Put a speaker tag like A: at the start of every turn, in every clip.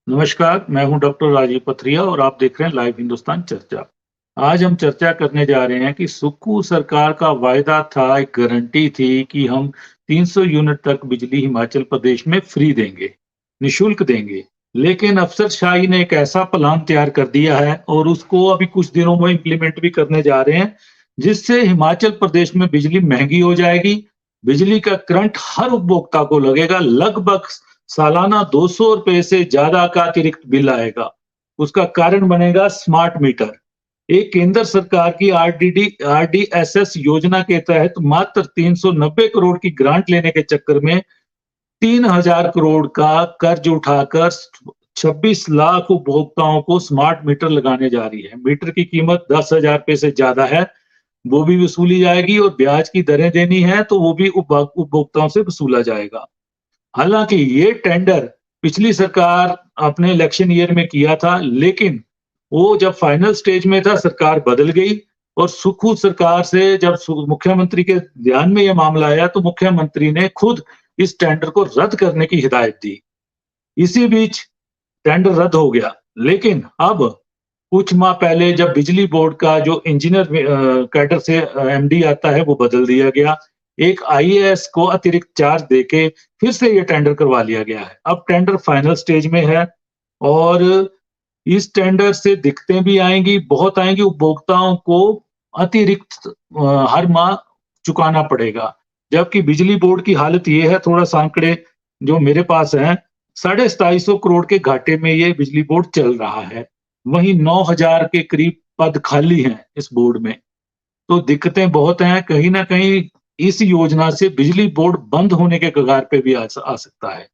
A: नमस्कार, मैं हूं डॉक्टर राजीव पथरिया और आप देख रहे हैं लाइव हिंदुस्तान चर्चा। आज हम चर्चा करने जा रहे हैं कि सुक्खू सरकार का वायदा था, एक गारंटी थी कि हम 300 यूनिट तक बिजली हिमाचल प्रदेश में फ्री देंगे, निःशुल्क देंगे। लेकिन अफसरशाही ने एक ऐसा प्लान तैयार कर दिया है और उसको अभी कुछ दिनों में इम्प्लीमेंट भी करने जा रहे हैं, जिससे हिमाचल प्रदेश में बिजली महंगी हो जाएगी। बिजली का करंट हर उपभोक्ता को लगेगा, लगभग सालाना ₹200 से ज़्यादा का अतिरिक्त बिल आएगा। उसका कारण बनेगा स्मार्ट मीटर। एक केंद्र सरकार की आरडीएसएस योजना के तहत मात्र 390 करोड़ की ग्रांट लेने के चक्कर में 3000 करोड़ का कर्ज उठाकर 26 लाख उपभोक्ताओं को स्मार्ट मीटर लगाने जा रही है। मीटर की कीमत ₹10,000 से ज़्यादा है, वो भी वसूली जाएगी और ब्याज की दरें देनी है तो वो भी उपभोक्ताओं से वसूला जाएगा। हालांकि ये टेंडर पिछली सरकार अपने इलेक्शन ईयर में किया था, लेकिन वो जब फाइनल स्टेज में था सरकार बदल गई और सुक्खू सरकार से जब मुख्यमंत्री के ध्यान में यह मामला आया तो मुख्यमंत्री ने खुद इस टेंडर को रद्द करने की हिदायत दी। इसी बीच टेंडर रद्द हो गया, लेकिन अब कुछ माह पहले जब बिजली बोर्ड का जो इंजीनियर कैडर से एमडी आता है वो बदल दिया गया। एक आईएएस को अतिरिक्त चार्ज देके फिर से ये टेंडर करवा लिया गया है। अब टेंडर फाइनल स्टेज में है और इस टेंडर से दिक्कतें भी आएंगी, बहुत आएंगी। उपभोक्ताओं को अतिरिक्त हर माह चुकाना पड़ेगा। जबकि बिजली बोर्ड की हालत ये है, थोड़ा सा आंकड़े जो मेरे पास हैं, 2750 करोड़ के घाटे में ये बिजली बोर्ड चल रहा है। वहीं 9000 के करीब पद खाली हैं इस बोर्ड में। तो दिक्कतें बहुत हैं। कहीं न कहीं इस योजना से बिजली बोर्ड बंद होने के कगार पे भी आ सकता है।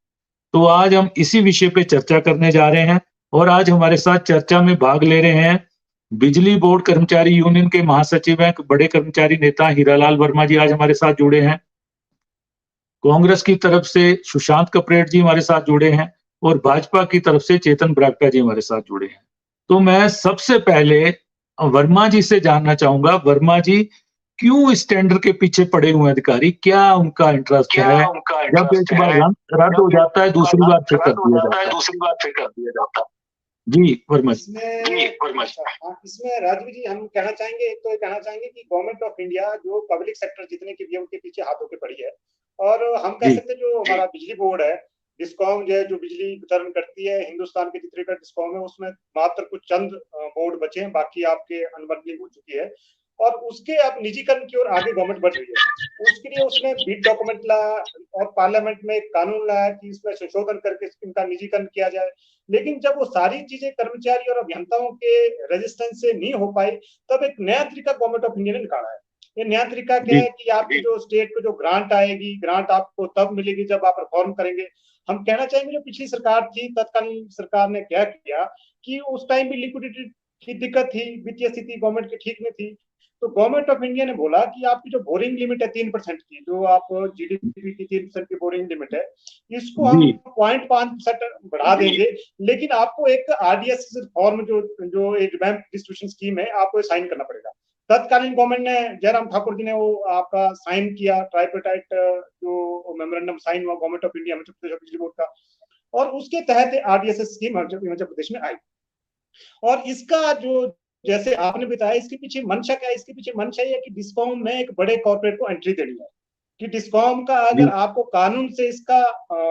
A: तो आज हम इसी विषय पे चर्चा करने जा रहे हैं और आज हमारे साथ चर्चा में भाग ले रहे हैं बिजली बोर्ड कर्मचारी यूनियन के महासचिव हैं, बड़े कर्मचारी नेता हीरालाल वर्मा जी आज हमारे साथ जुड़े हैं। कांग्रेस की तरफ से सुशांत कपरेड जी हमारे साथ जुड़े हैं और भाजपा की तरफ से चेतन बरागटा जी हमारे साथ जुड़े हैं। तो मैं सबसे पहले वर्मा जी से जानना चाहूंगा, वर्मा जी क्यों इस टेंडर के पीछे पड़े हुए हैं अधिकारी? क्या उनका इंटरेस्ट
B: क्या
A: है?
B: उनका
A: जब
B: इंटरेस्ट
A: एक बार
B: है?
A: रद्द हो
B: जब एक
A: जाता है,
B: बार
A: दूसरी बार फिर कर
B: रद्द हो
A: दिया
B: जाता है,
A: जाता है।
B: दूसरी बार फिर कर दिया जाता है।
A: जी, वर्मा जी।
B: जी, अच्छा, हाँ, इसमें राजू जी हम कहना चाहेंगे, एक तो ये कहना चाहेंगे कि गवर्नमेंट ऑफ इंडिया जो पब्लिक सेक्टर जितने की भी है उनके पीछे हाथ होके पड़ी है। और हम कह
A: जी,
B: सकते हैं जो हमारा बिजली बोर्ड है, डिस्कॉम जो है जो बिजली वितरण करती है, हिंदुस्तान के जितने का डिस्कॉम है उसमें मात्र कुछ चंद बोर्ड बचे हैं, बाकी आपके अनबंडलिंग हो चुकी है। और उसके अब निजीकरण की ओर आगे गवर्नमेंट बढ़ रही है। उसके लिए उसने बिड डॉक्यूमेंट लाया और पार्लियामेंट में एक कानून लाया कि इसमें संशोधन करके इनका निजीकरण किया जाए। लेकिन जब वो सारी चीजें कर्मचारी और अभियंताओं के रेजिस्टेंस से नहीं हो पाई, तब एक नया तरीका गवर्नमेंट ऑफ इंडिया ने निकाला है। ये नया तरीका क्या
A: जी,
B: है कि आपकी जो स्टेट को जो ग्रांट आएगी, ग्रांट आपको तब मिलेगी जब आप रिफॉर्म करेंगे। हम कहना चाहेंगे जो पिछली सरकार थी, तत्कालीन सरकार ने क्या किया कि उस टाइम भी लिक्विडिटी की दिक्कत थी, वित्तीय स्थिति गवर्नमेंट की ठीक नहीं थी। तो गवर्नमेंट ऑफ इंडिया ने बोला कि आपकी जो बोरिंग लिमिट है 3% की, जो आप जीडीपी की 3% की बोरिंग लिमिट है, इसको हम
A: जी,
B: 0.5% बढ़ा देंगे। लेकिन आपको एक आरडीएस फॉर्म जो जो एक रिवैम्प डिस्ट्रीब्यूशन स्कीम है, आपको साइन करना पड़ेगा। तत्कालीन गवर्नमेंट ने, जयराम ठाकुर जी ने वो आपका साइन किया, ट्राइपेटाइट जो मेमोरेंडम साइन हुआ government of India Madhya Pradesh बिजली बोर्ड का, और उसके तहत आरडीएस स्कीम मध्य प्रदेश में आई। और इसका जो जैसे आपने बताया, इसके पीछे मंशा क्या है? इसके पीछे मंशा ये है कि डिस्कॉम में एक बड़े कॉर्पोरेट को एंट्री देनी है कि डिस्कॉम का अगर
A: जी,
B: आपको कानून से इसका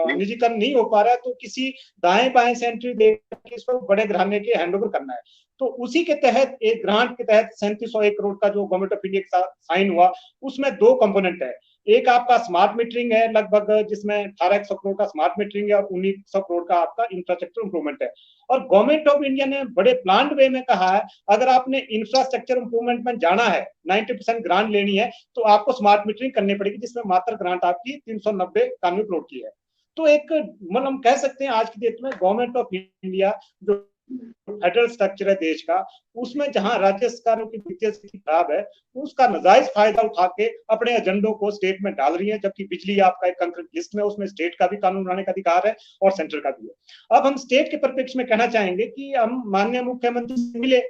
B: निजीकरण नहीं हो पा रहा है तो किसी दाएं बाएं से एंट्री देकर इसको बड़े घराने के हैंडओवर करना है। तो उसी के तहत एक ग्रांट के तहत 3701 करोड़ का जो गवर्नमेंट ऑफ इंडिया के साथ साइन हुआ, उसमें दो कंपोनेंट है। एक आपका स्मार्ट मीटरिंग है लगभग, जिसमें 1800 करोड़ का स्मार्ट मीटरिंग है और 1900 करोड़ का आपका इंफ्रास्ट्रक्चर इंप्रूवमेंट है। और गवर्नमेंट ऑफ इंडिया ने बड़े प्लान्ड वे में कहा है, अगर आपने इंफ्रास्ट्रक्चर इंप्रूवमेंट में जाना है, 90% ग्रांट लेनी है, तो आपको स्मार्ट मीटरिंग करनी पड़ेगी, जिसमें मात्र ग्रांट आपकी 390 करोड़ की है। तो एक मतलब हम कह सकते हैं आज की डेट में गवर्नमेंट ऑफ इंडिया जो फेडरल स्ट्रक्चर है देश का, उसमें जहां राज्य सरकारों की वित्तीय स्थिति खराब है, उसका नाजायज फायदा उठा के अपने एजेंडों को स्टेट में डाल रही है। जबकि बिजली आपका एक कंकरेंट लिस्ट में, उसमें स्टेट का भी कानून बनाने का अधिकार है और सेंट्रल का भी है। अब हम स्टेट के परिप्रेक्ष्य में कहना चाहेंगे कि हम माननीय मुख्यमंत्री से मिले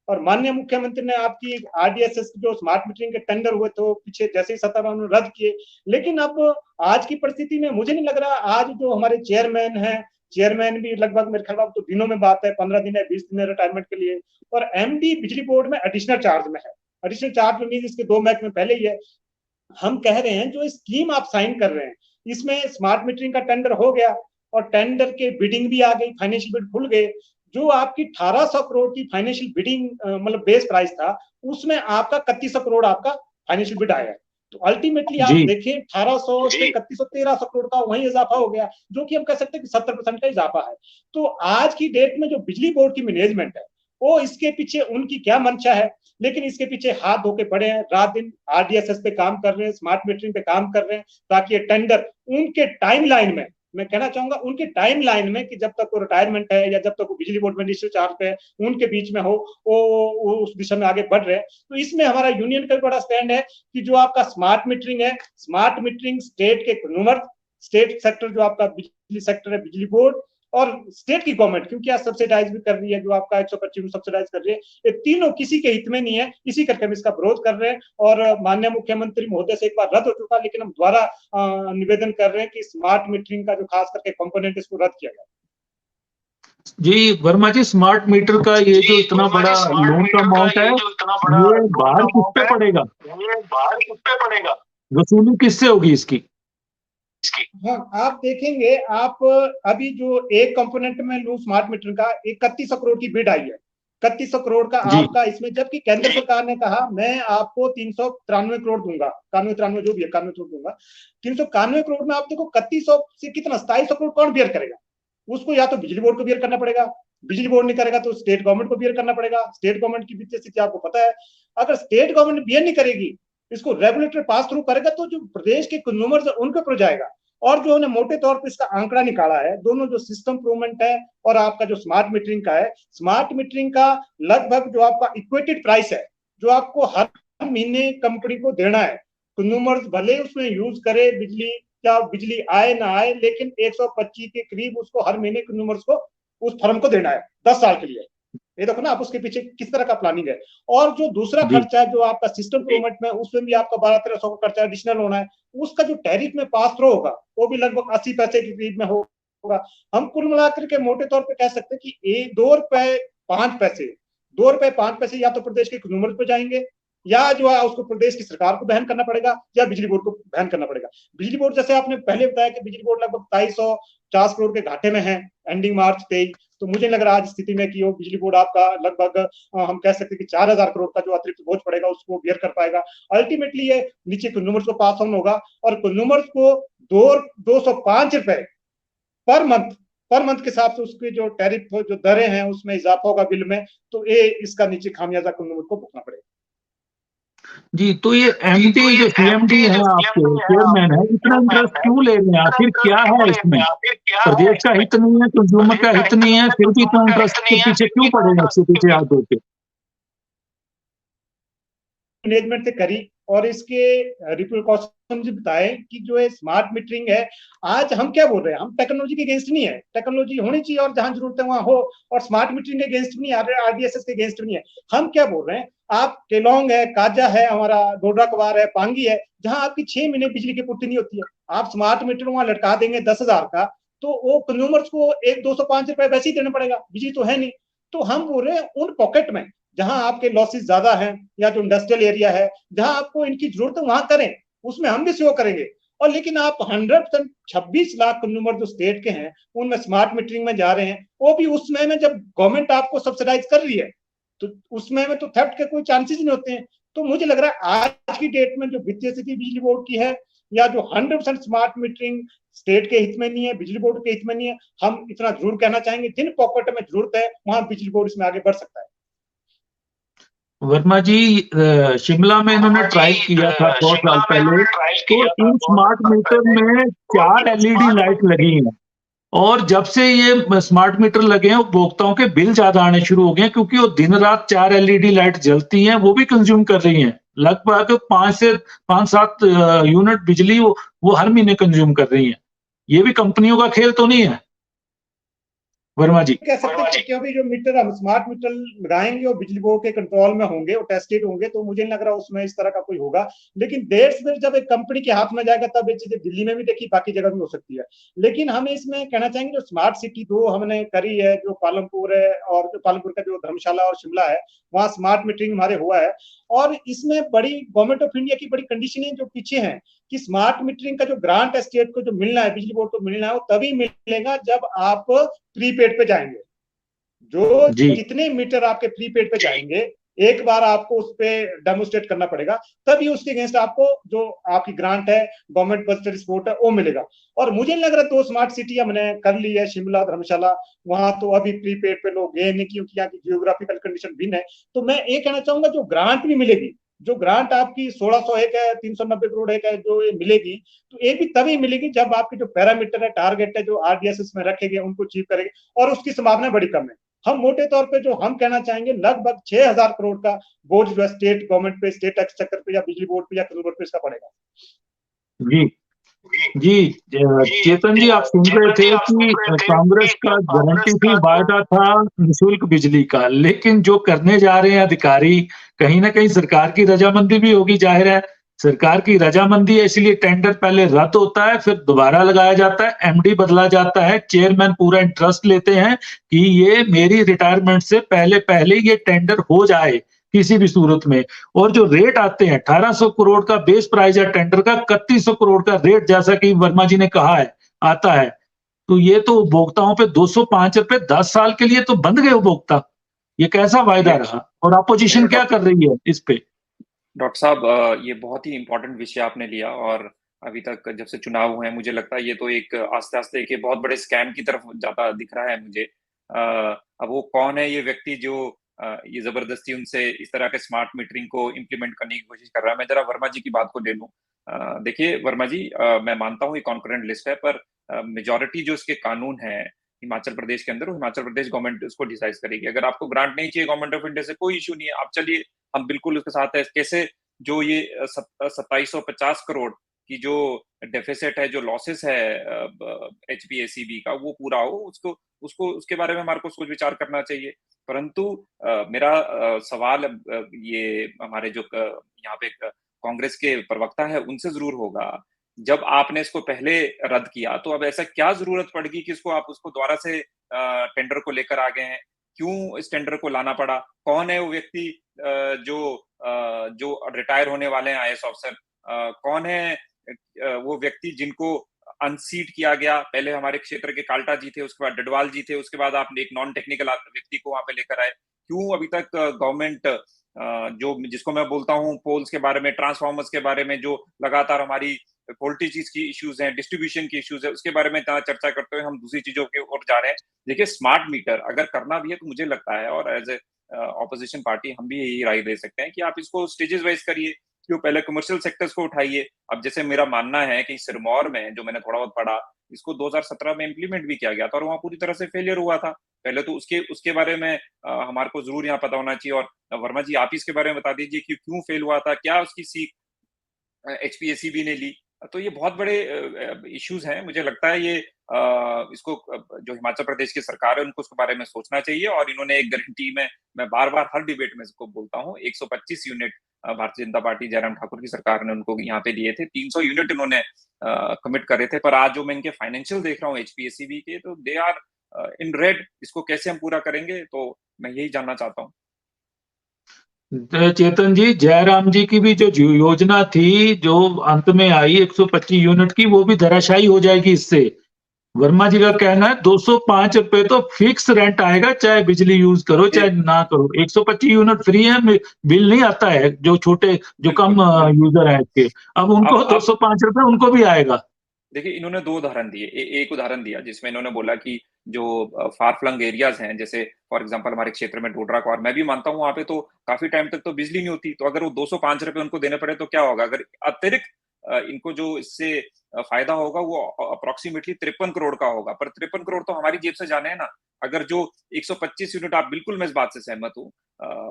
B: और माननीय मुख्यमंत्री ने आपकी आरडीएसएस जो स्मार्ट मीटरिंग के टेंडर हुए तो पीछे जैसे ही सत्ता में उन्होंने रद्द किए। लेकिन अब आज की परिस्थिति में मुझे नहीं लग रहा आज जो हमारे चेयरमैन हैं चेयरमैन भी लगभग मेरे ख्याल तो दिनों में बात है, 15 दिन है, 20 दिन है रिटायरमेंट के लिए, और एमडी बिजली बोर्ड में एडिशनल चार्ज में है। एडिशनल चार्ज में मीन इसके 2 महकमे पहले ही है। हम कह रहे हैं जो स्कीम आप साइन कर रहे हैं, इसमें स्मार्ट मीटरिंग का टेंडर हो गया और टेंडर के बिडिंग भी आ गई, फाइनेंशियल बिड खुल गए। जो आपकी 1800 करोड़ की फाइनेंशियल बिडिंग मतलब बेस प्राइस था, उसमें आपका 3100 करोड़ आपका फाइनेंशियल बिड आया है। तो अल्टीमेटली आप देखें 1800 से 3100 1300 करोड़ का वही इजाफा हो गया, जो कि हम कह सकते हैं कि 70% का इजाफा है। तो आज की डेट में जो बिजली बोर्ड की मैनेजमेंट है, वो इसके पीछे उनकी क्या मंशा है, लेकिन इसके पीछे हाथ धो के पड़े हैं, रात दिन आरडीएसएस पे काम कर रहे हैं, स्मार्ट मीटरिंग पे काम कर रहे हैं, ताकि ये टेंडर उनके टाइमलाइन में, मैं कहना चाहूंगा उनके टाइमलाइन में, कि जब तक वो रिटायरमेंट है या जब तक वो बिजली बोर्ड में एडिशनल चार्ज पे है, उनके बीच में हो, वो उस दिशा में आगे बढ़ रहे हैं। तो इसमें हमारा यूनियन का भी बड़ा स्टैंड है कि जो आपका स्मार्ट मीटरिंग है, स्मार्ट मीटरिंग स्टेट के कंज्यूमर, स्टेट सेक्टर जो आपका बिजली सेक्टर है, बिजली बोर्ड और स्टेट की गवर्नमेंट, क्योंकि आज सब्सिडाइज भी कर रही है, जो आपका 125 सब्सिडाइज कर रही है, ये तीनों किसी के हित में नहीं है। इसी करके हम इसका विरोध कर रहे हैं और माननीय मुख्यमंत्री महोदय से एक बार रद्द हो चुका, लेकिन हम दोबारा निवेदन कर रहे हैं कि स्मार्ट मीटरिंग का जो खास करके कंपोनेंट इसको रद्द किया जाए।
A: जी वर्मा जी, स्मार्ट मीटर का ये जो इतना बड़ा लोन का अमाउंट है, ये बाहर किस पे पड़ेगा? वसूली किससे होगी इसकी?
B: हाँ, आप देखेंगे, आप अभी जो एक कंपोनेंट में लू स्मार्ट मीटर का 3100 करोड़ की बिड आई है, 3100 करोड़ का आपका इसमें, जबकि केंद्र सरकार ने कहा मैं आपको 393 करोड़ दूंगा, 91 जो भी है 91 करोड़ दूंगा। 391 करोड़ में आप देखो 3100 से कितना 2700 करोड़ कौन बियर करेगा? उसको या तो बिजली बोर्ड को बियर करना पड़ेगा, बिजली बोर्ड नहीं करेगा तो स्टेट गवर्नमेंट को बियर करना पड़ेगा। स्टेट गवर्नमेंट की वित्तीय स्थिति आपको पता है, अगर स्टेट गवर्नमेंट बियर नहीं करेगी, इसको रेगुलेटर पास थ्रू करेगा, तो जो प्रदेश के कंज्यूमर्स उनके ऊपर जाएगा। और जो उन्होंने मोटे तौर पर इसका आंकड़ा निकाला है, दोनों जो सिस्टम इंप्रूवमेंट है और आपका जो स्मार्ट मीटरिंग का है, स्मार्ट मीटरिंग का लगभग जो आपका इक्वेटेड प्राइस है, जो आपको हर महीने कंपनी को देना है, कंज्यूमर्स भले उसमें यूज करे बिजली, या बिजली आए ना आए, लेकिन 125 के करीब उसको हर महीने कंज्यूमर्स को उस फर्म को देना है 10 साल के लिए। ये देखो ना आप उसके पीछे किस तरह का प्लानिंग है। और जो दूसरा खर्चा है जो आपका सिस्टम इंप्रूवमेंट में, उसमें भी आपका 1200-1300 का खर्चा एडिशनल होना है, उसका जो टैरिफ में पास थ्रू होगा वो भी लगभग 80 पैसे के करीब में होगा। हम कुल मिलाकर के मोटे तौर पे कह सकते हैं कि 2 रुपए 5 पैसे, 2 रुपए 5 पैसे या तो प्रदेश के कंज्यूमर पे जाएंगे, या जो है उसको प्रदेश की सरकार को बहन करना पड़ेगा, या बिजली बोर्ड को बहन करना पड़ेगा। बिजली बोर्ड, जैसे आपने पहले बताया कि बिजली बोर्ड लगभग 250 करोड़ के घाटे में है एंडिंग मार्च 23, तो मुझे लग रहा है आज स्थिति में कि वो बिजली बोर्ड आपका लगभग हम कह सकते हैं कि 4000 करोड़ का जो अतिरिक्त बोझ पड़ेगा उसको बियर कर पाएगा। अल्टीमेटली ये नीचे कंज्यूमर्स को पास ऑन होगा, और कंज्यूमर्स को 205 रुपए पर मंथ के हिसाब से उसके जो टैरिफ जो दरें हैं उसमें इजाफा होगा बिल में, तो ये इसका नीचे खामियाजा कंज्यूमर को भुगतना पड़ेगा।
A: जी, तो ये एमडी जो सीएमडी है आपके चेयरमैन है, इतना इंटरेस्ट क्यों ले रहे हैं? आखिर क्या है इसमें? प्रदेश का हित नहीं है, कंज्यूमर का हित नहीं है, फिर भी इतना इंटरेस्ट के पीछे क्यों पड़े हैं, इसके पीछे हाथ धो के?
B: मैनेजमेंट से करी और इसके रिप्रिकॉशन बताए कि जो है स्मार्ट मीटरिंग है, आज हम क्या बोल रहे हैं, हम टेक्नोलॉजी के अगेंस्ट नहीं है, टेक्नोलॉजी होनी चाहिए और जहां जरूरत है वहां हो, और स्मार्ट मीटरिंग के अगेंस्ट नहीं है, आरडीएसएस के अगेंस्ट नहीं है। हम क्या बोल रहे हैं, आप केलोंग है, काजा है, हमारा डोडरा कवार है, पांगी है, जहां आपकी 6 महीने बिजली की पूर्ति नहीं होती है, आप स्मार्ट मीटर वहां लटका देंगे 10,000 का, तो वो कंज्यूमर्स को 205 रुपए वैसे ही देना पड़ेगा, बिजली तो है नहीं। तो हम बोल रहे हैं उन पॉकेट में जहां आपके लॉसेस ज्यादा हैं, या जो इंडस्ट्रियल एरिया है जहां आपको इनकी जरूरत है वहां करें, उसमें हम भी सहयोग करेंगे। और लेकिन आप 100% 26 लाख कंज्यूमर जो स्टेट के हैं उनमें स्मार्ट मीटरिंग में जा रहे हैं, वो भी उस समय में जब गवर्नमेंट आपको सब्सिडाइज कर रही है, तो उसमें में तो थेफ्ट के कोई चांसेस नहीं होते हैं। तो मुझे लग रहा है आज की डेट में जो वित्तीय स्थिति बिजली बोर्ड की है, या जो 100% स्मार्ट मीटरिंग स्टेट के हित में नहीं है, बिजली बोर्ड के हित में नहीं है, हम इतना जरूर कहना चाहेंगे जिन पॉकेट में जरूरत है वहां बिजली बोर्ड इसमें आगे बढ़ सकता है।
A: वर्मा जी, शिमला में इन्होंने ट्राई किया था 100 साल पहले, तो इन स्मार्ट मीटर में 4 एलईडी लाइट लगी हैं, और जब से ये स्मार्ट मीटर लगे हैं उपभोक्ताओं के बिल ज्यादा आने शुरू हो गए हैं, क्योंकि वो दिन रात 4 एलईडी लाइट जलती हैं, वो भी कंज्यूम कर रही हैं, लगभग 5 से 5-7 यूनिट बिजली वो हर महीने कंज्यूम कर रही हैं। ये भी कंपनियों का खेल तो नहीं है वर्मा जी।
B: कह सकते हैं कि अभी जो मीटर हम स्मार्ट मीटर लगाएंगे और बिजली बोर्ड के कंट्रोल में होंगे और टेस्टेड होंगे, तो मुझे नहीं लग रहा उसमें इस तरह का कोई होगा। लेकिन देर से देर जब एक कंपनी के हाथ में जाएगा तब ये चीजें दिल्ली में भी देखी, बाकी जगह भी हो सकती है। लेकिन हमें इसमें कहना चाहेंगे जो स्मार्ट सिटी दो हमने करी है, जो पालमपुर है और जो पालमपुर का जो धर्मशाला और शिमला है, वहां स्मार्ट मीटरिंग हमारे हुआ है। और इसमें बड़ी गवर्नमेंट ऑफ इंडिया की बड़ी कंडीशनिंग जो पीछे है कि स्मार्ट मीटरिंग का जो ग्रांट है स्टेट को जो मिलना है, बिजली बोर्ड को मिलना है, वो तभी मिलेगा जब आप प्रीपेड पे जाएंगे। जो
A: जी
B: जितने मीटर आपके प्रीपेड पे जाएंगे, एक बार आपको उस पर डेमोस्ट्रेट करना पड़ेगा, तभी उसके अगेंस्ट आपको जो आपकी ग्रांट है, गवर्नमेंट बजट सपोर्ट है, वो मिलेगा। और मुझे नहीं लग रहा 2 स्मार्ट सिटी हमने कर ली है, शिमला धर्मशाला, वहां तो अभी प्रीपेड पे लोग गए नहीं क्योंकि यहाँ की जियोग्राफिकल कंडीशन भिन्न है। तो मैं ये कहना चाहूंगा जो ग्रांट भी मिलेगी, जो ग्रांट आपकी 1601 है, 390 करोड़ है जो ये मिलेगी, तो ये भी तभी मिलेगी जब आपके जो पैरामीटर है, टारगेट है, जो आरडीएसएस में रखे गए उनको अचीव करेंगे, और उसकी संभावना बड़ी कम है। हम मोटे तौर पे जो हम कहना चाहेंगे लगभग 6000 करोड़ का बोझ जो है स्टेट गवर्नमेंट पे, स्टेट एक्सचेकर पे या बिजली बोर्ड पे या केंद्र बोर्ड पे इसका पड़ेगा।
A: जी जी। चेतन जी, आप सुन रहे थे कि कांग्रेस का गारंटी थी, वायदा था निःशुल्क बिजली का, लेकिन जो करने जा रहे हैं अधिकारी, कहीं ना कहीं सरकार की रजामंदी भी होगी, जाहिर है सरकार की रजामंदी है, इसलिए टेंडर पहले रद्द होता है, फिर दोबारा लगाया जाता है, एमडी बदला जाता है, चेयरमैन पूरा इंटरेस्ट लेते हैं कि ये मेरी रिटायरमेंट से पहले पहले ये टेंडर हो जाए किसी भी सूरत में। और जो रेट आते हैं 1800 करोड़ का बेस प्राइस है टेंडर का, 3100 करोड़ का रेट, जैसा कि वर्मा जी ने कहा है, आता है। तो ये तो उपभोक्ताओं पे 205 रुपए 10 साल के लिए तो बंध गए उपभोक्ता। ये कैसा वायदा रहा, और अपोजिशन क्या कर रही है इस पे?
C: डॉक्टर साहब, ये बहुत ही इंपॉर्टेंट विषय आपने लिया। और अभी तक जब से चुनाव हुए हैं, मुझे लगता है ये तो एक आस्ते आस्ते के बहुत बड़े स्कैम की तरफ जाता दिख रहा है मुझे। अब वो कौन है ये व्यक्ति जो ये जबरदस्ती उनसे इस तरह के स्मार्ट मीटरिंग को इम्प्लीमेंट करने की कोशिश कर रहा है? मैं जरा वर्मा जी की बात को ले लूं। देखिए वर्मा जी, मैं मानता हूँ ये कॉन्करेंट लिस्ट है, पर मेजोरिटी जो इसके कानून है हिमाचल प्रदेश के अंदर, वो हिमाचल प्रदेश गवर्नमेंट उसको डिसाइड करेगी। अगर आपको ग्रांट नहीं चाहिए गवर्नमेंट ऑफ इंडिया से, कोई इशू नहीं है, आप चलिए, हम बिल्कुल उसके साथ है। कैसे जो ये 2750 करोड़ की जो डेफिसिट है, जो लॉसेस है एचपीएसीबी का, वो पूरा हो, उसको उसको उसके बारे में हमारे को सोच विचार करना चाहिए। परंतु मेरा सवाल ये हमारे जो यहाँ पे कांग्रेस के प्रवक्ता है उनसे जरूर होगा, जब आपने इसको पहले रद्द किया तो अब ऐसा क्या जरूरत पड़गी कि इसको आप उसको दोबारा से टेंडर को लेकर आ गए हैं? क्यों इस टेंडर को लाना पड़ा? कौन है वो व्यक्ति जो रिटायर होने वाले हैं आईएएस अफसर? कौन है वो व्यक्ति जिनको अनसीट किया गया? पहले हमारे क्षेत्र के काल्टा जी थे, उसके बाद डडवाल जी थे, उसके बाद आपने एक नॉन टेक्निकल व्यक्ति को वहां पे लेकर आए। क्यों अभी तक गवर्नमेंट जो जिसको मैं बोलता हूँ पोल्स के बारे में, ट्रांसफार्मर्स के बारे में, जो लगातार हमारी वोल्टेजेस की इश्यूज हैं, डिस्ट्रीब्यूशन की इश्यूज है, उसके बारे में इतना चर्चा करते हुए हम दूसरी चीजों की ओर जा रहे हैं। देखिए स्मार्ट मीटर अगर करना भी है तो मुझे लगता है, और एज ए ऑपोजिशन पार्टी हम भी यही राय दे सकते हैं कि आप इसको स्टेजेस वाइज करिए, क्यों पहले कमर्शियल सेक्टर्स को उठाइए। अब जैसे मेरा मानना है कि सिरमौर में जो मैंने थोड़ा बहुत पढ़ा, इसको 2017 में इम्प्लीमेंट भी किया गया था और वहां पूरी तरह से फेलियर हुआ था। पहले तो उसके उसके बारे में हमारे को जरूर यहाँ पता होना चाहिए। और वर्मा जी आप इसके बारे में बता दीजिए कि क्यों फेल हुआ था, क्या उसकी सीख एचपीएसीबी ने ली। तो ये बहुत बड़े इश्यूज हैं। मुझे लगता है ये इसको जो हिमाचल प्रदेश की सरकार है उनको उसके बारे में सोचना चाहिए। और इन्होंने एक गारंटी में, मैं बार बार हर डिबेट में इसको बोलता हूँ, 125 यूनिट भारतीय जनता पार्टी जयराम ठाकुर की सरकार ने उनको यहाँ पे दिए थे, 300 यूनिट इन्होंने कमिट करे थे। पर आज जो मैं इनके फाइनेंशियल देख रहा हूँ एचपीएसीबी के, तो दे आर इन रेड। इसको कैसे हम पूरा करेंगे, तो मैं यही जानना चाहता हूँ।
A: चेतन जी, जयराम जी की भी जो योजना थी, जो अंत में आई 125 यूनिट की, वो भी धराशायी हो जाएगी इससे। वर्मा जी का कहना है 205 रुपए तो फिक्स रेंट आएगा, चाहे बिजली यूज करो चाहे ना करो। 125 यूनिट फ्री है, बिल नहीं आता है जो छोटे, जो कम यूजर है इसके, अब उनको 205 रुपए उनको भी आएगा।
C: देखिए इन्होंने दो उदाहरण दिए। एक उदाहरण दिया जिसमें इन्होंने बोला कि जो फार फ्लंग एरियाज हैं, जैसे फॉर एग्जांपल हमारे क्षेत्र में डोडरा का, और मैं भी मानता हूँ वहां पे तो काफी टाइम तक तो बिजली नहीं होती, तो अगर वो 205 रुपए उनको देने पड़े तो क्या होगा? अगर अतिरिक्त इनको जो इससे फायदा होगा वो अप्रोक्सीमेटली 53 करोड़ का होगा। पर 53 करोड़ तो हमारी जेब से जाने हैं ना। अगर जो 125 यूनिट, आप बिल्कुल मैं इस बात से सहमत हूँ।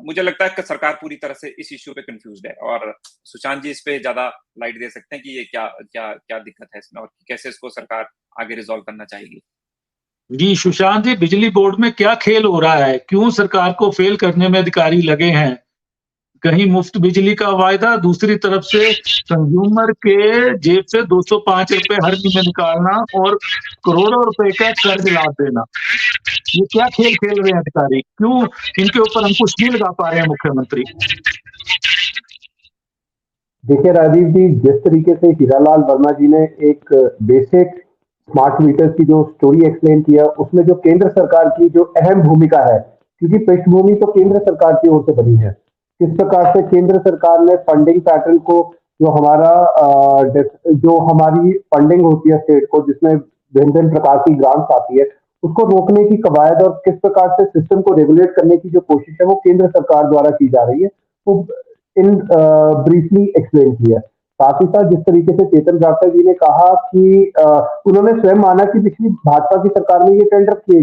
C: मुझे लगता है कि सरकार पूरी तरह से इस इश्यू पे कंफ्यूज्ड है, और सुशांत जी इस पे ज्यादा लाइट दे सकते हैं कि ये क्या क्या क्या दिक्कत है इसमें और कैसे इसको सरकार आगे रिजॉल्व करना चाहेगी।
A: जी, सुशांत जी, बिजली बोर्ड में क्या खेल हो रहा है? क्यों सरकार को फेल करने में अधिकारी लगे हैं? कहीं मुफ्त बिजली का वायदा, दूसरी तरफ से कंज्यूमर के जेब से 205 रुपए हर महीने निकालना और करोड़ों रुपए का कर्ज लाद देना। ये क्या खेल खेल रहे हैं अधिकारी? क्यों इनके ऊपर अंकुश नहीं लगा पा रहे हैं मुख्यमंत्री?
D: देखिए राजीव जी, जिस तरीके से हीरालाल वर्मा जी ने एक बेसिक स्मार्ट मीटर की जो स्टोरी एक्सप्लेन किया, उसमें जो केंद्र सरकार की जो अहम भूमिका है, क्योंकि पृष्ठभूमि तो केंद्र सरकार की ओर से बनी है, किस प्रकार से केंद्र सरकार ने फंडिंग पैटर्न को, जो हमारी फंडिंग होती है स्टेट को, जिसमें भिन्न भिन्न प्रकार की ग्रांट्स आती है, उसको रोकने की कवायद और किस प्रकार से सिस्टम को रेगुलेट करने की जो कोशिश है वो केंद्र सरकार द्वारा की जा रही है, वो इन ब्रीफली एक्सप्लेन किया। साथ ही साथ जिस तरीके से चेतन जाटव जी ने कहा कि उन्होंने स्वयं माना कि पिछली भाजपा की सरकार में ये टेंडर किए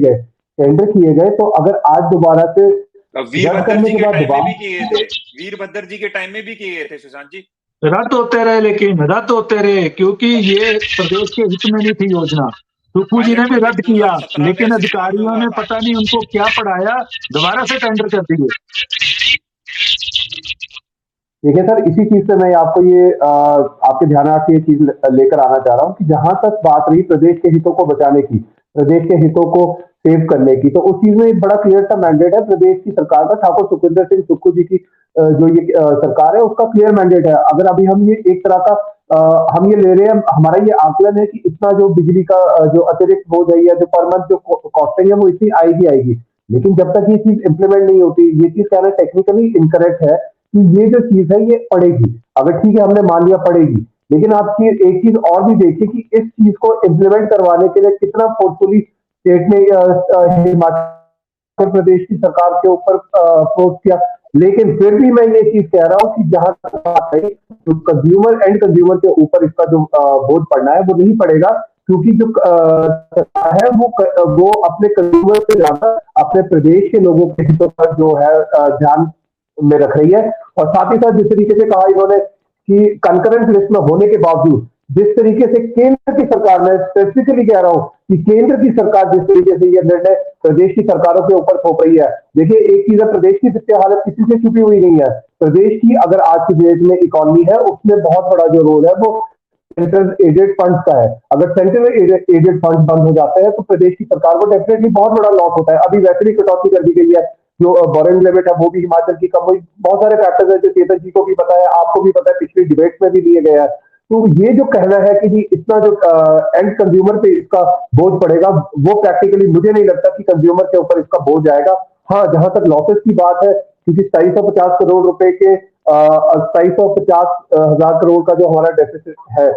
D: गए, तो अगर आज दोबारा से
C: वीरभद्र जी के टाइम में भी किए थे, वीरभद्र जी के टाइम में भी किए थे सुशांत जी,
A: रद्द होते रहे, लेकिन रद्द होते रहे क्योंकि ये प्रदेश के हित में नहीं थी योजना। सुक्खू जी ने भी रद्द किया, लेकिन अधिकारियों ने पता नहीं उनको क्या पढ़ाया, दोबारा से टेंडर कर दिए।
D: देखिए सर, इसी चीज से मैं आपको ये आपके ध्यान में ये चीज लेकर आना चाह रहा हूँ कि जहां तक बात रही प्रदेश के हितों को बचाने की, प्रदेश के हितों को सेव करने की, तो उस चीज में एक बड़ा क्लियर सा मैंडेट है प्रदेश की सरकार का। ठाकुर सुखविंदर सिंह सुक्खू जी की जो ये सरकार है, उसका क्लियर मैंडेट है। अगर अभी हम ये एक तरह का हम ये ले रहे हैं, हमारा ये आकलन है कि इतना जो बिजली का जो अतिरिक्त हो जाएगी, जो पर मंथ जो कॉस्टिंग है वो इतनी आएगी, लेकिन जब तक ये चीज इंप्लीमेंट नहीं होती, ये चीज कहना टेक्निकली इनकरेक्ट है कि ये जो चीज है ये पड़ेगी। अगर ठीक है हमने मान लिया पड़ेगी, लेकिन आप एक चीज और भी देखिए कि इस चीज को इम्प्लीमेंट करवाने के लिए कितना फोर्सफुली स्टेट ने हिमाचल प्रदेश की सरकार के ऊपर अप्रोच किया। लेकिन फिर भी मैं ये चीज कह रहा हूँ कि जहां तक बात है, जो कंज्यूमर के ऊपर इसका जो बोझ पड़ना है वो नहीं पड़ेगा, क्योंकि जो सरकार है वो अपने कंज्यूमर से ज्यादा अपने प्रदेश के लोगों के हितों पर जो है ध्यान में रख रही है। और साथ ही साथ जिस तरीके से कहा इन्होंने कि कंकरेंट लिस्ट में होने के बावजूद जिस तरीके से केंद्र की सरकार, मैं स्पेसिफिकली कह रहा हूं कि केंद्र की सरकार जिस तरीके से यह निर्णय प्रदेश की सरकारों के ऊपर थोप रही है। देखिए, एक चीज है, प्रदेश की वित्तीय हालत किसी से छुपी हुई नहीं है। प्रदेश की अगर आज की डेट में इकोनॉमी है, उसमें बहुत बड़ा जो रोल है वो सेंट्रल एडेड फंड्स का है। अगर सेंट्रल एडेड फंड्स बंद हो जाते हैं तो प्रदेश की सरकार को डेफिनेटली बहुत बड़ा लॉस होता है। अभी वैसे भी कटौती कर दी गई है, जो बोरिंग लिमिट है वो भी हिमाचल की कम हुई। बहुत सारे फैक्टर्स है जो चेतन जी को भी पता है, आपको भी पता है, पिछली डिबेट में भी लिए गए हैं। तो ये जो कहना है कि जी इतना जो एंड कंज्यूमर पे इसका बोझ पड़ेगा, वो प्रैक्टिकली मुझे नहीं लगता कि कंज्यूमर के ऊपर इसका बोझ आएगा। हाँ, जहां तक लॉसेस की बात है, क्योंकि 250 करोड़ रुपए के 250,000 करोड़ का जो हमारा डेफिसिट है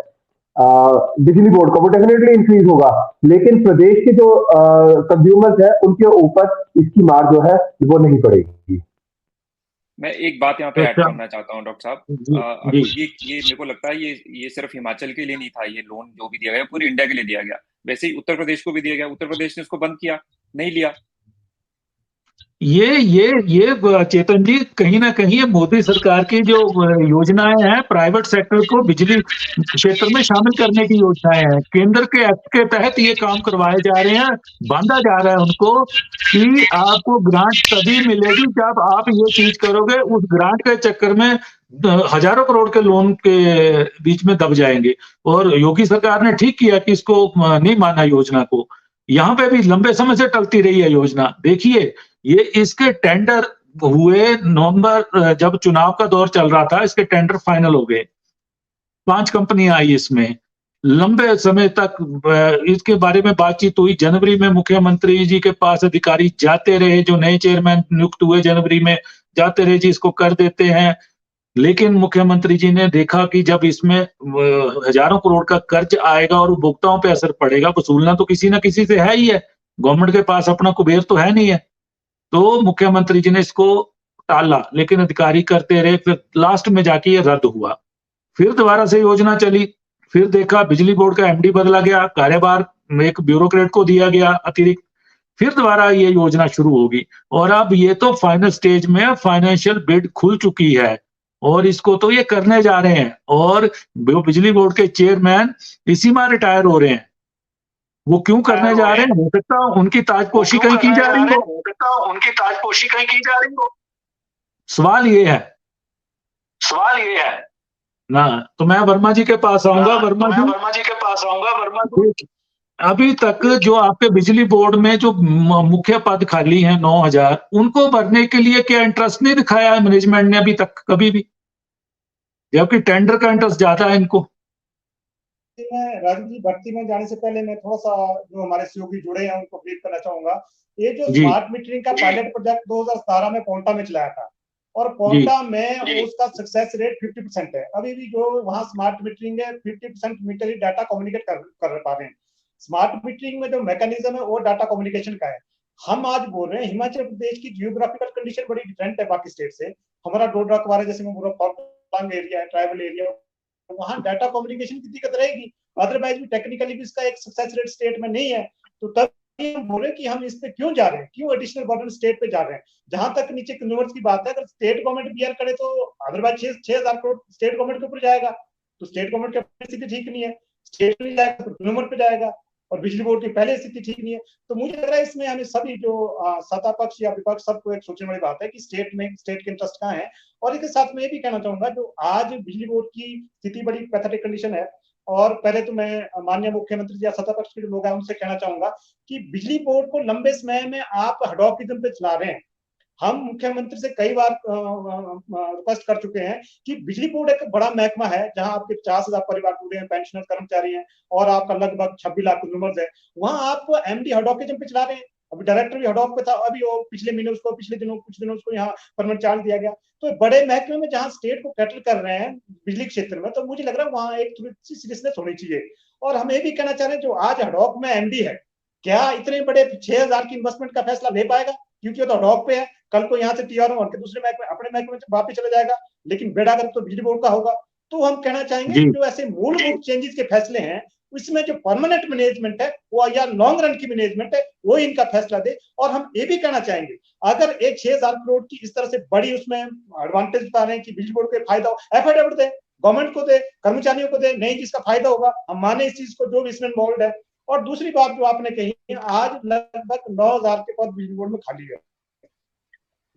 D: बिजली बोर्ड का, वो डेफिनेटली इंक्रीज होगा, लेकिन प्रदेश के जो कंज्यूमर्स है उनके ऊपर इसकी मार जो है वो नहीं पड़ेगी।
C: मैं एक बात यहाँ पे ऐड करना चाहता हूँ डॉक्टर साहब। ये मेरे को लगता है ये सिर्फ हिमाचल के लिए नहीं था, ये लोन जो भी दिया गया पूरी इंडिया के लिए दिया गया। वैसे ही उत्तर प्रदेश को भी दिया गया, उत्तर प्रदेश ने इसको बंद किया, नहीं लिया।
A: ये चेतन जी, कहीं ना कहीं मोदी सरकार की जो योजनाएं हैं प्राइवेट सेक्टर को बिजली क्षेत्र में शामिल करने की योजनाएं हैं, केंद्र के एक्ट के तहत ये काम करवाए जा रहे हैं। बांधा जा रहा है उनको कि आपको ग्रांट तभी मिलेगी जब आप ये चीज करोगे। उस ग्रांट के चक्कर में हजारों करोड़ के लोन के बीच में दब जाएंगे। और योगी सरकार ने ठीक किया कि इसको नहीं माना योजना को। यहाँ पे भी लंबे समय से टलती रही है योजना। देखिए, ये इसके टेंडर हुए नवंबर, जब चुनाव का दौर चल रहा था, इसके टेंडर फाइनल हो गए। 5 कंपनियां आई इसमें। लंबे समय तक इसके बारे में बातचीत हुई। जनवरी में मुख्यमंत्री जी के पास अधिकारी जाते रहे, जो नए चेयरमैन नियुक्त हुए जनवरी में, जाते रहे जी इसको कर देते हैं। लेकिन मुख्यमंत्री जी ने देखा कि जब इसमें हजारों करोड़ का कर्ज आएगा और उपभोक्ताओं पे असर पड़ेगा, वसूलना तो किसी ना किसी से है ही है, गवर्नमेंट के पास अपना कुबेर तो है नहीं है। तो मुख्यमंत्री जी ने इसको टाला, लेकिन अधिकारी करते रहे। फिर लास्ट में जाके ये रद्द हुआ। फिर दोबारा से योजना चली। फिर देखा बिजली बोर्ड का एमडी बदला गया, कार्यभार एक ब्यूरोक्रेट को दिया गया अतिरिक्त। फिर दोबारा ये योजना शुरू होगी और अब ये तो फाइनल स्टेज में फाइनेंशियल बिड खुल चुकी है और इसको तो ये करने जा रहे हैं। और बिजली बोर्ड के चेयरमैन इसी माह रिटायर हो रहे हैं। वो क्यों करने जा रहे हैं? हो सकता है उनकी ताजपोशी कहीं की जा रही हो।
E: उनकी ताजपोशी कहीं की जा रही हो।
A: सवाल ये है ना, तो मैं वर्मा जी के पास आऊंगा। वर्मा जी
E: के पास आऊंगा। वर्मा जी,
A: अभी तक जो आपके बिजली बोर्ड में जो मुख्य पद खाली हैं 9,000, उनको भरने के लिए क्या इंटरेस्ट नहीं दिखाया है मैनेजमेंट ने अभी तक कभी भी, जबकि टेंडर का इंटरेस्ट ज्यादा है इनको।
B: राजू जी, भर्ती में जाने से पहले मैं थोड़ा सा जो हमारे सहयोगी जुड़े हैं उनको ब्रीफ करना चाहूंगा। ये जो
A: जी।
B: स्मार्ट मीटरिंग का पायलट प्रोजेक्ट 2017 में पोंटा में चलाया था, और पोंटा में उसका सक्सेस रेट 50% है। अभी भी जो वहाँ स्मार्ट मीटरिंग है 50% मीटर ही डाटा कम्युनिकेट कर पा रहे हैं। स्मार्ट मीटरिंग में जो मैकेनिज्म है वो डाटा कम्युनिकेशन का है। हम आज बोल रहे हैं हिमाचल प्रदेश की जियोग्राफिकल कंडीशन बड़ी डिफरेंट है बाकी स्टेट से। हमारा डोडा कवारा जैसे मैं बोल रहा हूँ एरिया है, ट्राइबल एरिया, वहां डाटा कम्युनिकेशन की दिक्कत रहेगी। अदरवाइज भी टेक्निकली भी इसका एक सक्सेस रेट स्टेट में नहीं है। तो तब हम बोले कि हम इस पे क्यों जा रहे हैं, क्यों एडिशनल बर्डन स्टेट पे जा रहे हैं। जहां तक नीचे कंज्यूमर्स की बात है, अगर स्टेट गवर्नमेंट बियर करे तो अदरवाइज 6,000 करोड़ स्टेट गवर्नमेंट के ऊपर जाएगा। तो स्टेट गवर्नमेंट की स्थिति ठीक नहीं है, स्टेट में जाएगा तो कंज्यूमर पे जाएगा, और बिजली बोर्ड की पहले स्थिति ठीक नहीं है। तो मुझे लग रहा है इसमें हमें सभी जो सत्ता पक्ष या विपक्ष सबको एक सोचने वाली बात है कि स्टेट के इंटरेस्ट कहाँ है। और इसके साथ मैं ये भी कहना चाहूंगा, जो आज बिजली बोर्ड की स्थिति बड़ी पैथेटिक कंडीशन है। और पहले तो मैं माननीय मुख्यमंत्री या सत्ता पक्ष के जो लोग हैं उनसे कहना चाहूंगा कि बिजली बोर्ड को लंबे समय में आप हडॉकिज्म पे चला रहे हैं। हम मुख्यमंत्री से कई बार रिक्वेस्ट कर चुके हैं कि बिजली बोर्ड एक बड़ा महकमा है जहां आपके 50,000 परिवार जुड़े हैं, पेंशनर कर्मचारी हैं, और आपका लगभग 26 लाख कंज्यूमर्स है। वहां आप एमडी हडॉकिज्म पे चला रहे हैं। अभी डायरेक्टर भी हडॉक पे था, अभी वो पिछले महीने उसको कुछ दिनों उसको यहाँ परमानेंट चार्ज दिया गया। तो बड़े महकमे में जहां स्टेट को कैटर कर रहे हैं बिजली क्षेत्र में, तो मुझे लग रहा है वहां एक थोड़ी सी सीरियसनेस होनी चाहिए। और हम ये भी कहना चाह रहे हैं, जो आज हडॉक में एमडी है, क्या इतने बड़े 6,000 की इन्वेस्टमेंट का फैसला ले पाएगा? क्योंकि वो तो हडॉक पे है, कल को यहाँ से टीआरओ और दूसरे महकमे अपने महकमे में वापस चला जाएगा, लेकिन बेड़ा गर्क तो बिजली बोर्ड का होगा। तो हम कहना चाहेंगे जो ऐसे मूलभूत चेंजेस के फैसले हैं, इसमें जो परमानेंट मैनेजमेंट है वो या लॉन्ग रन की मैनेजमेंट है वो इनका फैसला दे। और हम ये भी कहना चाहेंगे, अगर एक 6,000 करोड़ की इस तरह से बड़ी उसमें एडवांटेज बता रहे हैं कि बिजली बोर्ड को फायदा हो, एफिडेविट दे, गवर्नमेंट को दे, कर्मचारियों को दे, नहीं जिसका फायदा होगा हम माने इस चीज को, जो भी इसमें इन्वॉल्व है। और दूसरी बात जो आपने कही, आज लगभग 9,000 के पद बिजली बोर्ड में खाली है।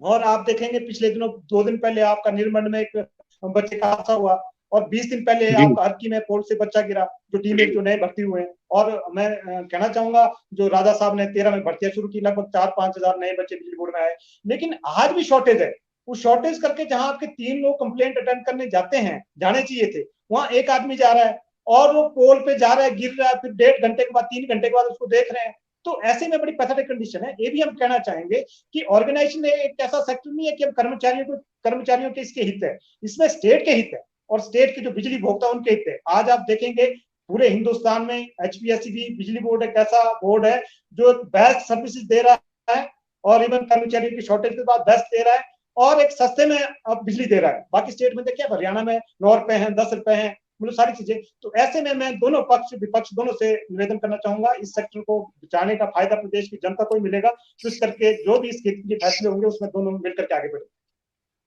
B: और आप देखेंगे पिछले दिनों 2 दिन पहले आपका निर्मंड में एक बच्चे का हादसा हुआ, और 20 दिन पहले आपका हरकी में पोल से बच्चा गिरा, जो टीम में जो नए भर्ती हुए हैं। और मैं कहना चाहूंगा, जो राजा साहब ने 13 में भर्तियां शुरू की, लगभग 4-5 हजार नए बच्चे बिजली बोर्ड में आए। लेकिन आज भी शॉर्टेज है। उस शॉर्टेज करके जहां आपके 3 लोग कंप्लेंट अटेंड करने जाने चाहिए थे, वहां एक आदमी जा रहा है और वो पोल पे जा रहा है, गिर रहा है, फिर 1.5 घंटे के बाद 3 घंटे के बाद उसको देख रहे हैं। तो ऐसे में बड़ी पैथेटिक कंडीशन है। ये भी हम कहना चाहेंगे कि ऑर्गेनाइजेशन एक ऐसा सेक्टर नहीं है कि हम कर्मचारियों के इसके हित है, इसमें स्टेट के हित है, और स्टेट के जो बिजली भोक्ता उनके हित है। आज आप देखेंगे पूरे हिंदुस्तान में एचपीएससी बिजली बोर्ड एक ऐसा बोर्ड है जो बेस्ट सर्विसेज दे रहा है, और इवन कर्मचारियों की शॉर्टेज के बाद बेस्ट दे रहा है, और एक सस्ते में अब बिजली दे रहा है। बाकी स्टेट में देखिए, हरियाणा में 9 रुपए हैं, 10 रुपए हैं, मतलब सारी चीजें। तो ऐसे में मैं दोनों पक्ष विपक्ष दोनों से निवेदन करना चाहूंगा, इस सेक्टर को बचाने का फायदा प्रदेश की जनता को ही मिलेगा। तो इस करके जो भी इसके फैसले होंगे उसमें दोनों मिलकर के आगे बढ़े।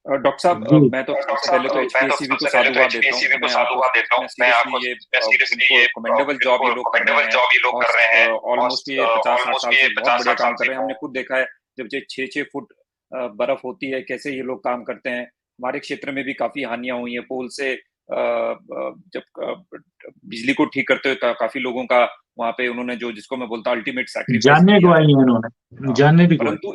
C: डॉक्टर साहब, मैं तो सबसे पहले तो एचपीएससी को साधुवाद देता हूँ। मैं आपको ये कमेंडेबल जॉब ये लोग कर रहे हैं। ऑलमोस्ट ये 50-60 साल से बहुत बढ़िया काम कर रहे हैं। हमने खुद देखा है जब 6-6 फुट बर्फ होती है, कैसे ये लोग काम करते हैं। हमारे क्षेत्र में भी काफी हानियां हुई है पोल से। जब बिजली को ठीक करते हुए काफी लोगों का वहां पे उन्होंने जो, जिसको मैं बोलता हूँ अल्टीमेट सैक्रिफाइस,
A: जानने गवाई है उन्होंने, जानने भी।
C: परंतु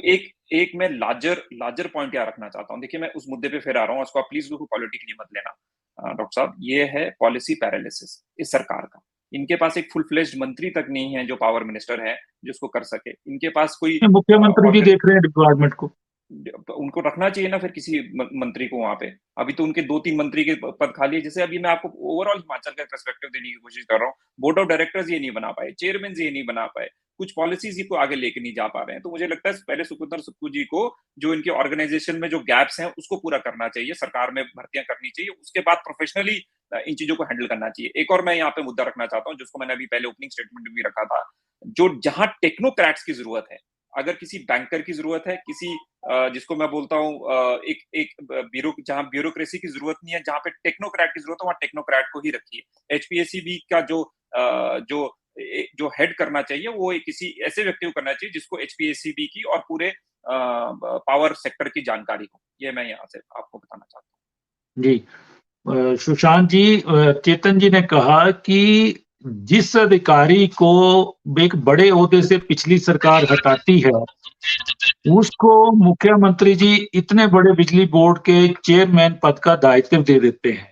C: एक मैं लार्जर पॉइंट यहाँ रखना चाहता हूँ। देखिए, मैं उस मुद्दे पे फिर आ रहा हूँ, उसको आप प्लीज पॉलिटिकली मत लेना डॉक्टर साहब। ये है पॉलिसी पैरालिसिस इस सरकार का। इनके पास एक फुल फ्लेज्ड मंत्री तक नहीं है जो पावर मिनिस्टर है जिसको कर सके। इनके पास कोई
A: मुख्यमंत्री भी देख रहे हैं डिपार्टमेंट को,
C: उनको रखना चाहिए ना फिर किसी मंत्री को वहां पे। अभी तो उनके 2-3 मंत्री के पद खाली है। जैसे अभी मैं आपको ओवरऑल हिमाचल का पर्सपेक्टिव देने की कोशिश कर रहा हूँ। बोर्ड ऑफ डायरेक्टर्स ये नहीं बना पाए, चेयरमैन ये नहीं बना पाए, कुछ पॉलिसीज को आगे लेके नहीं जा पा रहे हैं। तो मुझे लगता है पहले सुखविंदर सुक्खू जी को जो इनके ऑर्गेनाइजेशन में जो गैप्स हैं उसको पूरा करना चाहिए, सरकार में भर्तियां करनी चाहिए, उसके बाद प्रोफेशनली इन चीजों को हैंडल करना चाहिए। एक और मैं यहाँ पे मुद्दा रखना चाहता हूँ जिसको मैंने अभी पहले ओपनिंग स्टेटमेंट में भी रखा था, जो जहां टेक्नोक्रैट्स की जरूरत है, अगर किसी बैंकर की जरूरत है, किसी जिसको मैं बोलता हूँ जहां ब्यूरोक्रेसी की जरूरत नहीं है, जहां पे टेक्नोक्रैट की जरूरत है, वहां टेक्नोक्रैट को ही रखिए। एचपीएससी का जो जो हेड करना चाहिए वो किसी ऐसे व्यक्ति को करना चाहिए जिसको HPSCB की और पूरे पावर सेक्टर की जानकारी हो। ये मैं यहाँ से आपको बताना चाहता हूँ।
A: जी, सुशांत जी, चेतन जी ने कहा कि जिस अधिकारी को एक बड़े ओहदे से पिछली सरकार हटाती है, उसको मुख्यमंत्री जी इतने बड़े बिजली बोर्ड के चेयरमैन पद का दायित्व दे देते हैं।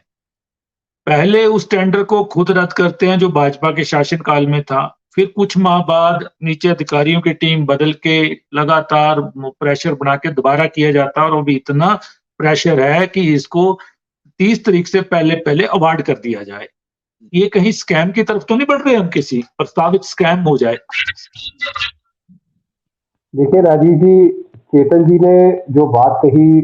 A: पहले उस टेंडर को खुद रद्द करते हैं जो भाजपा के शासनकाल में था, फिर कुछ माह बाद नीचे अधिकारियों की टीम बदल के लगातार प्रेशर बना के दोबारा किया जाता है और अभी इतना प्रेशर है कि इसको 30 तारीख से पहले अवार्ड कर दिया जाए। ये कहीं स्कैम की तरफ तो नहीं बढ़ रहे हम, किसी प्रस्तावित स्कैम हो जाए?
D: देखिए राजीव जी, चेतन जी ने जो बात कही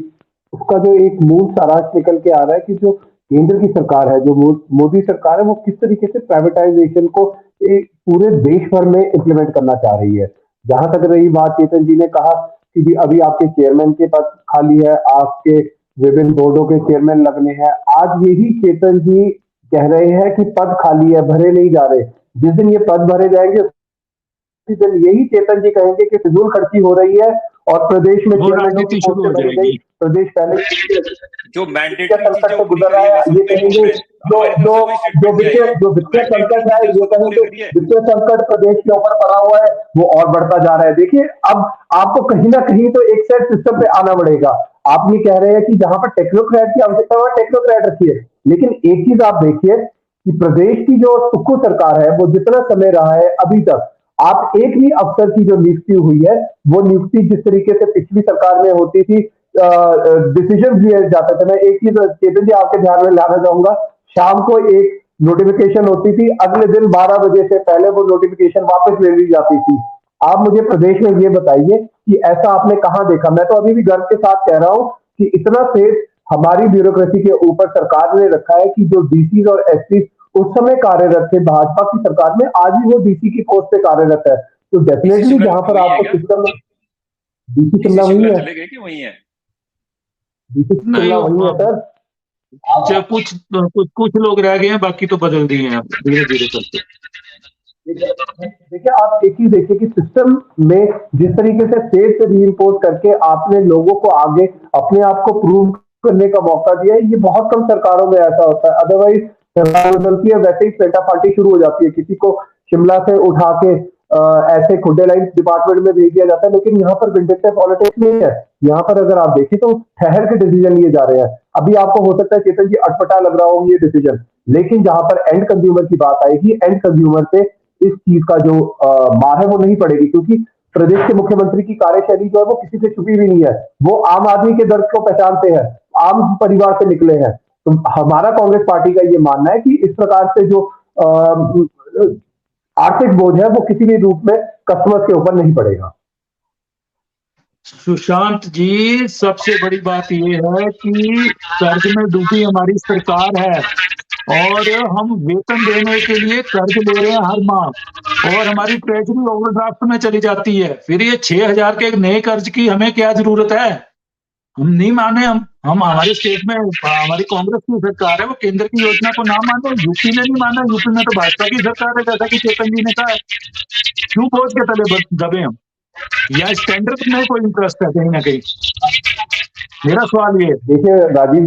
D: उसका जो एक मूल सारांश निकल के आ रहा है कि जो केंद्र की सरकार है, जो मोदी सरकार है, वो किस तरीके से प्राइवेटाइजेशन को एक पूरे देश भर में इम्प्लीमेंट करना चाह रही है। जहां तक रही बात, चेतन जी ने कहा कि जी अभी आपके चेयरमैन के पद खाली है, आपके विभिन्न बोर्डों के चेयरमैन लगने हैं। आज यही चेतन जी कह रहे हैं कि पद खाली है, भरे नहीं जा रहे। जिस दिन ये पद भरे जाएंगे उसी दिन यही चेतन जी कहेंगे कि फिजूल खर्ची हो रही है और प्रदेश में चेयरमैन की पोस्टें भरी गई। प्रदेश पहले
C: जो मैंडेटरी
D: संकट से गुजर रहा है, ये कहेंगे जो वित्तीय संकट है, ये कहेंगे वित्तीय संकट प्रदेश के ऊपर पड़ा हुआ है, वो और बढ़ता जा रहा है। देखिए, अब आपको कहीं ना कहीं तो एक सेट सिस्टम पे आना पड़ेगा। आप ये कह रहे हैं कि जहां पर टेक्नोक्रेट की आवश्यकता है टेक्नोक्रेट रखिए, लेकिन एक चीज आप देखिए कि प्रदेश की जो सुक्खू सरकार है, वो जितना समय रहा है अभी तक, आप एक भी अफसर की जो नियुक्ति हुई है, वो नियुक्ति जिस तरीके से पिछली सरकार में होती थी, डिसीजन लिए जाते थे। मैं एक चीज चेतन जी आपके ध्यान में लाना चाहूंगा, शाम को एक नोटिफिकेशन होती थी, अगले दिन 12 बजे से पहले वो नोटिफिकेशन वापस ले ली जाती थी। आप मुझे प्रदेश में ये बताइए कि ऐसा आपने कहां देखा? मैं तो अभी भी गर्व के साथ कह रहा हूं कि इतना सेफ हमारी ब्यूरोक्रेसी के ऊपर सरकार ने रखा है कि जो डीसी और एसपी उस समय कार्यरत थे भाजपा की सरकार में, आज भी वो डीसी की पोस्ट पे कार्यरत है। तो डेफिनेटली जहां पर आपको सिस्टम में डीसी शिमला वही है,
C: चले गए कि वही है?
D: डीसी शिमला वही है सर।
A: अच्छा, कुछ लोग रह गए हैं, बाकी तो बदल दिए हैं धीरे धीरे करके।
D: देखिए, आप एक ही देखिए कि सिस्टम में जिस तरीके से सेफ से रीइंपोर्स करके आपने लोगों को आगे अपने आप को प्रूव करने का मौका दिया है, ये बहुत कम सरकारों में ऐसा होता है। अदरवाइज सरकार बदलती है, वैसे ही पेटा पार्टी शुरू हो जाती है, किसी को शिमला से उठा के ऐसे खुड्डे लाइन डिपार्टमेंट में भेज दिया जाता है। लेकिन यहाँ पर विंडेक्टिव पॉलिटिक्स नहीं है। यहाँ पर अगर आप देखें तो ठहर के डिसीजन लिए जा रहे हैं। अभी आपको हो सकता है चेतन जी अटपटा लग रहा हो ये डिसीजन, लेकिन जहां पर एंड कंज्यूमर की बात आएगी, एंड कंज्यूमर से इस चीज का जो मार है वो नहीं पड़ेगी, क्योंकि प्रदेश के मुख्यमंत्री की कार्यशैली जो है वो किसी से छुपी भी नहीं है। वो आम आदमी के दर्द को पहचानते हैं, आम परिवार से निकले हैं। तो हमारा कांग्रेस पार्टी का ये मानना है कि इस प्रकार से जो आर्थिक बोझ है वो किसी भी रूप में कस्टमर्स के ऊपर नहीं पड़ेगा।
A: सुशांत जी, सबसे बड़ी बात ये है कि कर्ज में डूबी हमारी सरकार है और हम वेतन देने के लिए कर्ज ले रहे हैं हर माह, और हमारी ट्रेजरी ओवरड्राफ्ट में चली जाती है। फिर ये 6,000 के नए कर्ज की हमें क्या जरूरत है? हम नहीं माने, हम हमारे स्टेट में हमारी कांग्रेस की सरकार है, वो केंद्र की योजना को ना माने। यूपी ने नहीं माना, यूपी में तो भाजपा की सरकार है, जैसा कि चेतन जी ने कहा। क्यों बोझ के तले दबे हम? या स्टैंडर्ड में कोई इंटरेस्ट है कहीं ना कहीं? मेरा सवाल ये।
D: देखिए राजीव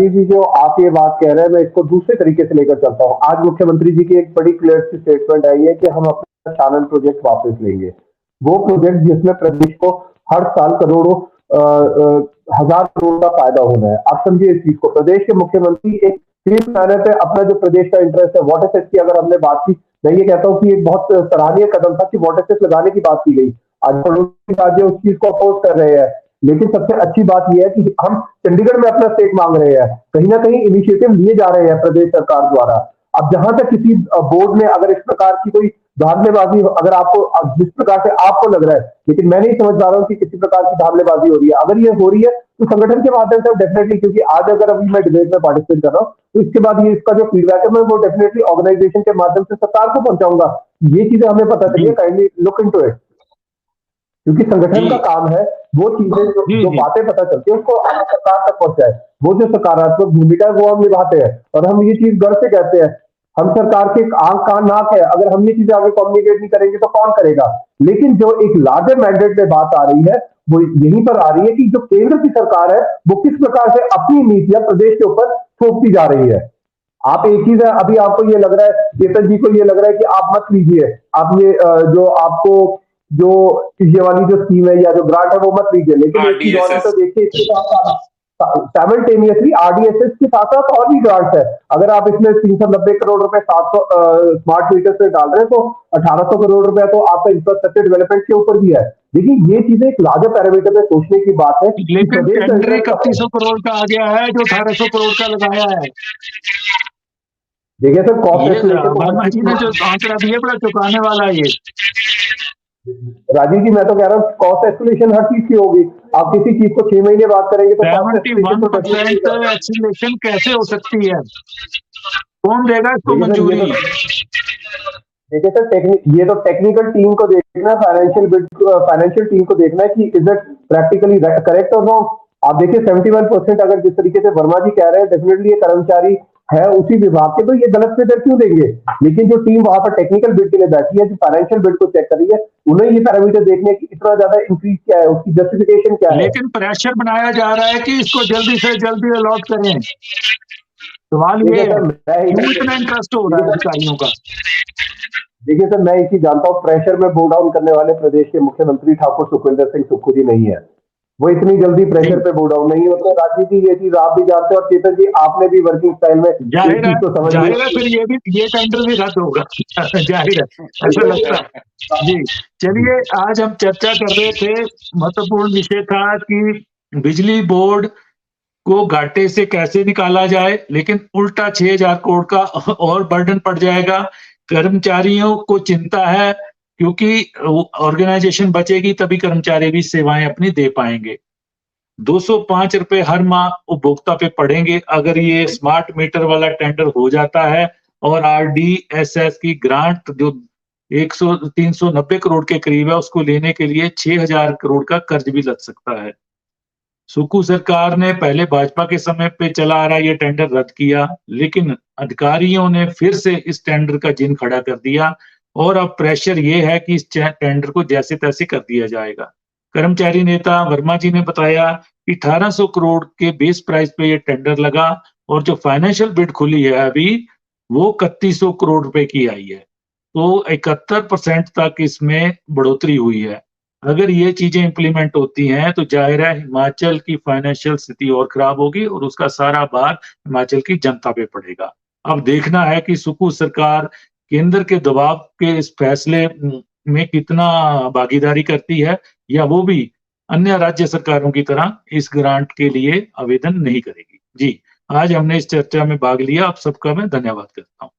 D: जी, जो आप ये बात कह रहे हैं, मैं इसको दूसरे तरीके से लेकर चलता हूँ। आज मुख्यमंत्री जी की एक बड़ी क्लियर सी स्टेटमेंट आई है कि हम अपना चानन प्रोजेक्ट वापस लेंगे। वो प्रोजेक्ट जिसमें प्रदेश को हर साल करोड़ों हजार करोड़ का फायदा होना है। आप समझिए इस चीज को। प्रदेश के मुख्यमंत्री एक तीन महीने पे अपना जो प्रदेश का इंटरेस्ट है, वाटर सेट की अगर हमने बात की, मैं ये कहता हूँ कि एक बहुत सराहनीय कदम था कि वाटर सेट लगाने की बात की गई। आज पड़ोसी राज्य उस चीज को अपोज कर रहे हैं, लेकिन सबसे अच्छी बात यह है कि हम चंडीगढ़ में अपना स्टेक मांग रहे हैं। कहीं ना कहीं इनिशिएटिव लिए जा रहे हैं प्रदेश सरकार द्वारा। अब जहां तक किसी बोर्ड में अगर इस प्रकार की कोई धांधलेबाजी, अगर आपको जिस प्रकार से आपको लग रहा है, लेकिन मैं नहीं समझ पा रहा हूँ कि किसी प्रकार की धांधलेबाजी हो रही है। अगर ये हो रही है तो संगठन के माध्यम से डेफिनेटली, क्योंकि आज अगर अभी मैं डिबेट में पार्टिसिपेट कर रहा हूँ तो इसके बाद ये इसका जो फीडबैक है मैं वो डेफिनेटली ऑर्गेनाइजेशन के माध्यम से सरकार को पहुंचाऊंगा। ये चीजें हमें पता चलिए, काइंडली लुक इनटू इट, क्योंकि संगठन का काम है वो चीजें जो बातें पता चलती है उसको सरकार तक पहुंचाए। वो जो सकारात्मक भूमिका है वो हम निभाते हैं और हम ये चीज गर्व से कहते हैं। हम सरकार के आंख कान नाक है, अगर हम ये चीजें आगे कम्युनिकेट नहीं करेंगे तो कौन करेगा। लेकिन जो एक लार्जर मैंडेट में बात आ रही है वो यहीं पर आ रही है कि जो केंद्र की सरकार है वो किस प्रकार से अपनी नीतियां प्रदेश के ऊपर थोपती जा रही है। आप एक चीज है, अभी आपको ये लग रहा है, चेतन जी को ये लग रहा है कि आप मत लीजिए, आप ये जो आपको जो ये वाली जो स्कीम है या जो ग्रांट है वो मत लीजिए, लेकिन एक चीज और है तो देखिए इसके साथ साइमल्टेनियसली आरडीएसएस के साथ साथ और भी ग्रांट्स है। अगर आप इसमें 390 करोड़ रुपए 700 स्मार्ट मीटर से डाल रहे हैं तो 1800 करोड़ रुपए तो आपका इंफ्रास्ट्रक्चर डेवलपमेंट के ऊपर भी है। देखिए ये चीजें एक लार्जर पैरामीटर में सोचने की बात है।
A: लेकिन टेंडर 3100 करोड़ का आ गया है जो 1800 करोड़ का लगाया है।
D: देखिए सर, कॉस्ट
A: वर्मा जी ने जो आंकड़ा दिया बड़ा चुकाने वाला है ये।
D: राजीव जी मैं तो कह रहा हूँ कॉस्ट एस्केलेशन हर चीज की होगी। आप किसी चीज को 6 महीने बात करेंगे तो
A: 71% एस्केलेशन कैसे हो सकती है? कौन देगा इसको मंजूरी?
D: देखिए सर, ये तो टेक्निकल टीम को देखना है, फाइनेंशियल टीम को देखना है कि इज इट प्रैक्टिकली करेक्ट और नॉट। आप देखिए 71% अगर जिस तरीके से वर्मा जी कह रहे हैं, डेफिनेटली ये कर्मचारी है उसी विभाग के, तो ये गलत फिगर क्यों देंगे। लेकिन जो टीम वहां पर टेक्निकल बिड के लिए बैठी है, जो फाइनेंशियल बिड को चेक कर रही है, उन्हें ये पैरामीटर देखने की इतना ज्यादा इंक्रीज क्या है, उसकी जस्टिफिकेशन क्या है।
A: लेकिन प्रेशर बनाया जा रहा है कि इसको जल्दी से जल्दी अलॉट करें। सवाल ये है क्यों इतना इंटरेस्ट हो रहा है अधिकारियों का?
D: देखिए सर, मैं एक चीज जानता हूँ, प्रेशर में बो डाउन करने वाले प्रदेश के मुख्यमंत्री ठाकुर सुखविंदर सिंह सुक्खू जी नहीं है। वो इतनी जल्दी प्रेशर पे बो डाउन नहीं होता। राजीव जी ये चीज आप भी जानते हो और चेतन जी आपने भी वर्किंग स्टाइल में
A: जाहिर है फिर ये टेंडर भी रद्द होगा जाहिर है, ऐसा लगता है जी। चलिए, आज हम चर्चा कर रहे थे, महत्वपूर्ण विषय था कि बिजली बोर्ड को घाटे से कैसे निकाला जाए, लेकिन उल्टा 6000 करोड़ का और बर्डन पड़ जाएगा। कर्मचारियों को चिंता है क्योंकि ऑर्गेनाइजेशन बचेगी तभी कर्मचारी भी सेवाएं अपनी दे पाएंगे। 205 रुपए हर माह उपभोक्ता पे पड़ेंगे अगर ये स्मार्ट मीटर वाला टेंडर हो जाता है, और आरडीएसएस की ग्रांट जो 390 करोड़ के करीब है उसको लेने के लिए 6000 करोड़ का कर्ज भी लग सकता है। सुक्खू सरकार ने पहले भाजपा के समय पे चला आ रहा ये टेंडर रद्द किया, लेकिन अधिकारियों ने फिर से इस टेंडर का जिन खड़ा कर दिया और अब प्रेशर ये है कि इस टेंडर को जैसे तैसे कर दिया जाएगा। कर्मचारी नेता वर्मा जी ने बताया कि 1800 करोड़ के बेस प्राइस पे ये टेंडर लगा और जो फाइनेंशियल बिड खुली है अभी वो 3100 करोड़ रुपए की आई है, तो 71% तक इसमें बढ़ोतरी हुई है। अगर ये चीजें इंप्लीमेंट होती हैं तो जाहिर है हिमाचल की फाइनेंशियल स्थिति और खराब होगी और उसका सारा भार हिमाचल की जनता पे पड़ेगा। अब देखना है कि सुक्खू सरकार केंद्र के दबाव के इस फैसले में कितना भागीदारी करती है, या वो भी अन्य राज्य सरकारों की तरह इस ग्रांट के लिए आवेदन नहीं करेगी। जी, आज हमने इस चर्चा में भाग लिया, आप सबका मैं धन्यवाद करता हूँ।